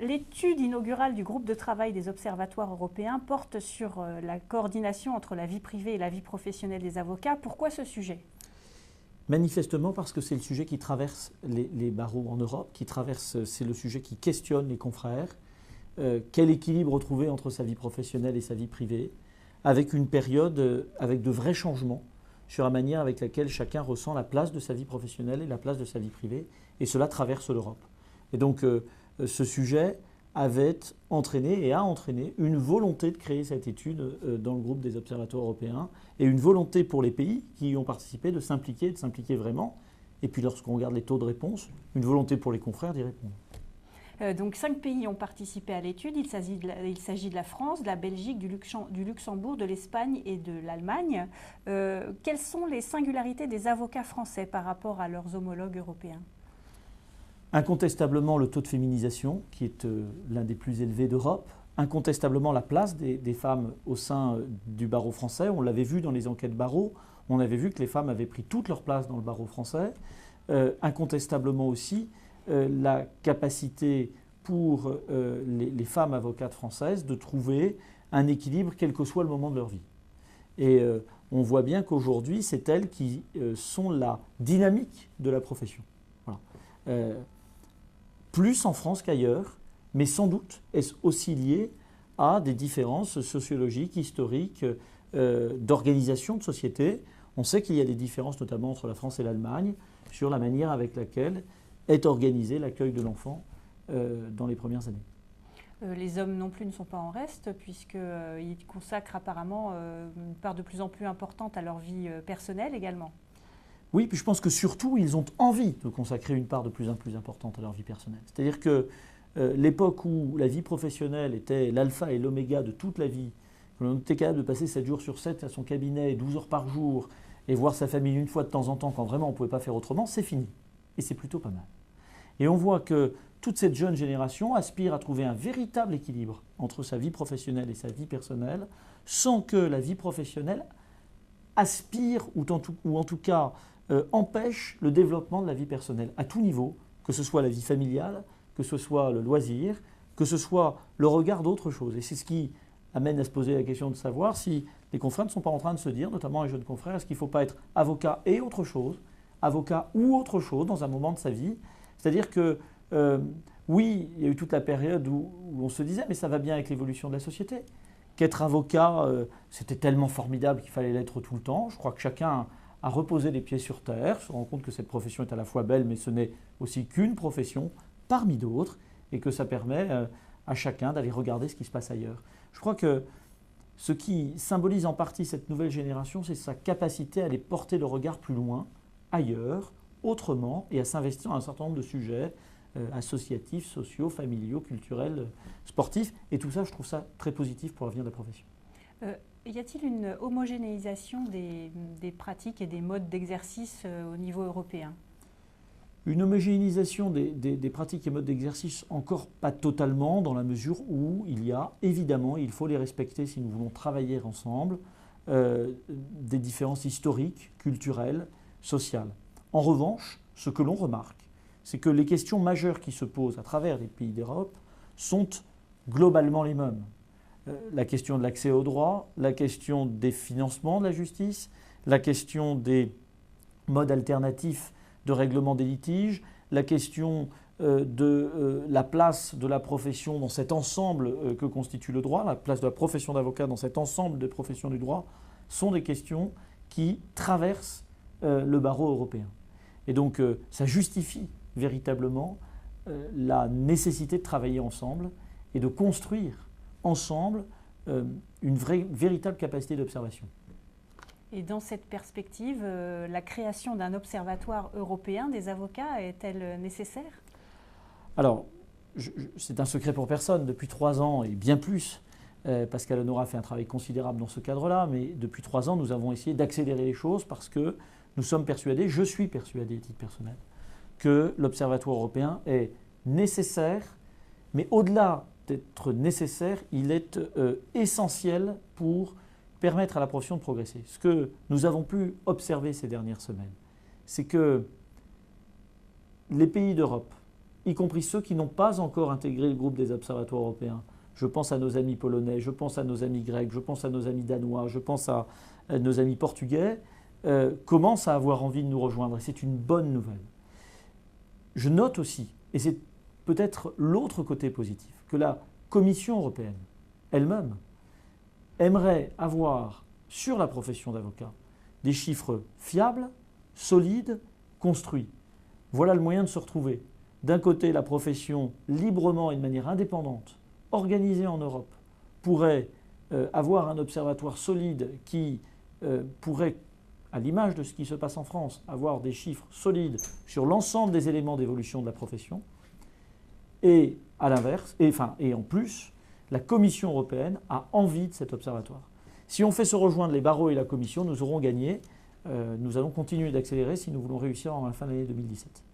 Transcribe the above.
L'étude inaugurale du groupe de travail des observatoires européens porte sur la coordination entre la vie privée et la vie professionnelle des avocats. Pourquoi ce sujet ? Manifestement parce que c'est le sujet qui traverse les barreaux en Europe, c'est le sujet qui questionne les confrères. Quel équilibre trouver entre sa vie professionnelle et sa vie privée, avec une période avec de vrais changements sur la manière avec laquelle chacun ressent la place de sa vie professionnelle et la place de sa vie privée, et cela traverse l'Europe. Et donc ce sujet avait entraîné et a entraîné une volonté de créer cette étude dans le groupe des observatoires européens, et une volonté pour les pays qui y ont participé de s'impliquer vraiment. Et puis lorsqu'on regarde les taux de réponse, une volonté pour les confrères d'y répondre. Donc 5 pays ont participé à l'étude. Il s'agit de la France, de la Belgique, du Luxembourg, de l'Espagne et de l'Allemagne. Quelles sont les singularités des avocats français par rapport à leurs homologues européens ? Incontestablement le taux de féminisation qui est l'un des plus élevés d'Europe. Incontestablement la place des femmes au sein du barreau français. On l'avait vu dans les enquêtes barreaux. On avait vu que les femmes avaient pris toute leur place dans le barreau français. Incontestablement aussi la capacité pour les femmes avocates françaises de trouver un équilibre quel que soit le moment de leur vie. Et on voit bien qu'aujourd'hui, c'est elles qui sont la dynamique de la profession. Voilà. Plus en France qu'ailleurs, mais sans doute est-ce aussi lié à des différences sociologiques, historiques, d'organisation de société. On sait qu'il y a des différences notamment entre la France et l'Allemagne sur la manière avec laquelle est organisé l'accueil de l'enfant dans les premières années. Les hommes non plus ne sont pas en reste, puisqu'ils consacrent apparemment une part de plus en plus importante à leur vie personnelle également. Oui, puis je pense que surtout, ils ont envie de consacrer une part de plus en plus importante à leur vie personnelle. C'est-à-dire que l'époque où la vie professionnelle était l'alpha et l'oméga de toute la vie, on était capable de passer 7 jours sur 7 à son cabinet, 12 heures par jour, et voir sa famille une fois de temps en temps, quand vraiment on ne pouvait pas faire autrement, c'est fini. Et c'est plutôt pas mal. Et on voit que toute cette jeune génération aspire à trouver un véritable équilibre entre sa vie professionnelle et sa vie personnelle, sans que la vie professionnelle aspire ou en tout cas empêche le développement de la vie personnelle à tout niveau, que ce soit la vie familiale, que ce soit le loisir, que ce soit le regard d'autre chose. Et c'est ce qui amène à se poser la question de savoir si les confrères ne sont pas en train de se dire, notamment les jeunes confrères, est-ce qu'il ne faut pas être avocat et autre chose, avocat ou autre chose dans un moment de sa vie. C'est-à-dire que oui, il y a eu toute la période où on se disait mais ça va bien avec l'évolution de la société. Qu'être avocat, c'était tellement formidable qu'il fallait l'être tout le temps. Je crois que chacun a reposé les pieds sur terre, se rend compte que cette profession est à la fois belle, mais ce n'est aussi qu'une profession parmi d'autres, et que ça permet à chacun d'aller regarder ce qui se passe ailleurs. Je crois que ce qui symbolise en partie cette nouvelle génération, c'est sa capacité à aller porter le regard plus loin, ailleurs, autrement, et à s'investir dans un certain nombre de sujets associatifs, sociaux, familiaux, culturels, sportifs. Et tout ça, je trouve ça très positif pour l'avenir de la profession. Y a-t-il une homogénéisation des pratiques et des modes d'exercice au niveau européen ? Une homogénéisation des pratiques et modes d'exercice, encore pas totalement, dans la mesure où il y a, évidemment, il faut les respecter si nous voulons travailler ensemble, des différences historiques, culturelles, sociales. En revanche, ce que l'on remarque, c'est que les questions majeures qui se posent à travers les pays d'Europe sont globalement les mêmes. La question de l'accès au droit, la question des financements de la justice, la question des modes alternatifs de règlement des litiges, la question de la place de la profession dans cet ensemble que constitue le droit, la place de la profession d'avocat dans cet ensemble des professions du droit, sont des questions qui traversent le barreau européen. Et donc ça justifie véritablement la nécessité de travailler ensemble et de construire ensemble une véritable capacité d'observation. Et dans cette perspective, la création d'un observatoire européen des avocats est-elle nécessaire ? Alors, c'est un secret pour personne. Depuis 3 ans et bien plus, Pascal Honora a fait un travail considérable dans ce cadre-là, mais depuis 3 ans, nous avons essayé d'accélérer les choses parce que nous sommes persuadés, je suis persuadé à titre personnel, que l'Observatoire européen est nécessaire, mais au-delà d'être nécessaire, il est essentiel pour permettre à la profession de progresser. Ce que nous avons pu observer ces dernières semaines, c'est que les pays d'Europe y compris ceux qui n'ont pas encore intégré le groupe des observatoires européens, je pense à nos amis polonais, je pense à nos amis grecs, je pense à nos amis danois, je pense à nos amis portugais, commencent à avoir envie de nous rejoindre. Et c'est une bonne nouvelle. Je note aussi, et c'est peut-être l'autre côté positif, que la Commission européenne elle-même aimerait avoir sur la profession d'avocat des chiffres fiables, solides, construits. Voilà le moyen de se retrouver. D'un côté, la profession, librement et de manière indépendante, organisée en Europe, pourrait avoir un observatoire solide qui pourrait, à l'image de ce qui se passe en France, avoir des chiffres solides sur l'ensemble des éléments d'évolution de la profession. Et à l'inverse, et en plus, la Commission européenne a envie de cet observatoire. Si on fait se rejoindre les barreaux et la Commission, nous aurons gagné. Nous allons continuer d'accélérer si nous voulons réussir en la fin de l'année 2017.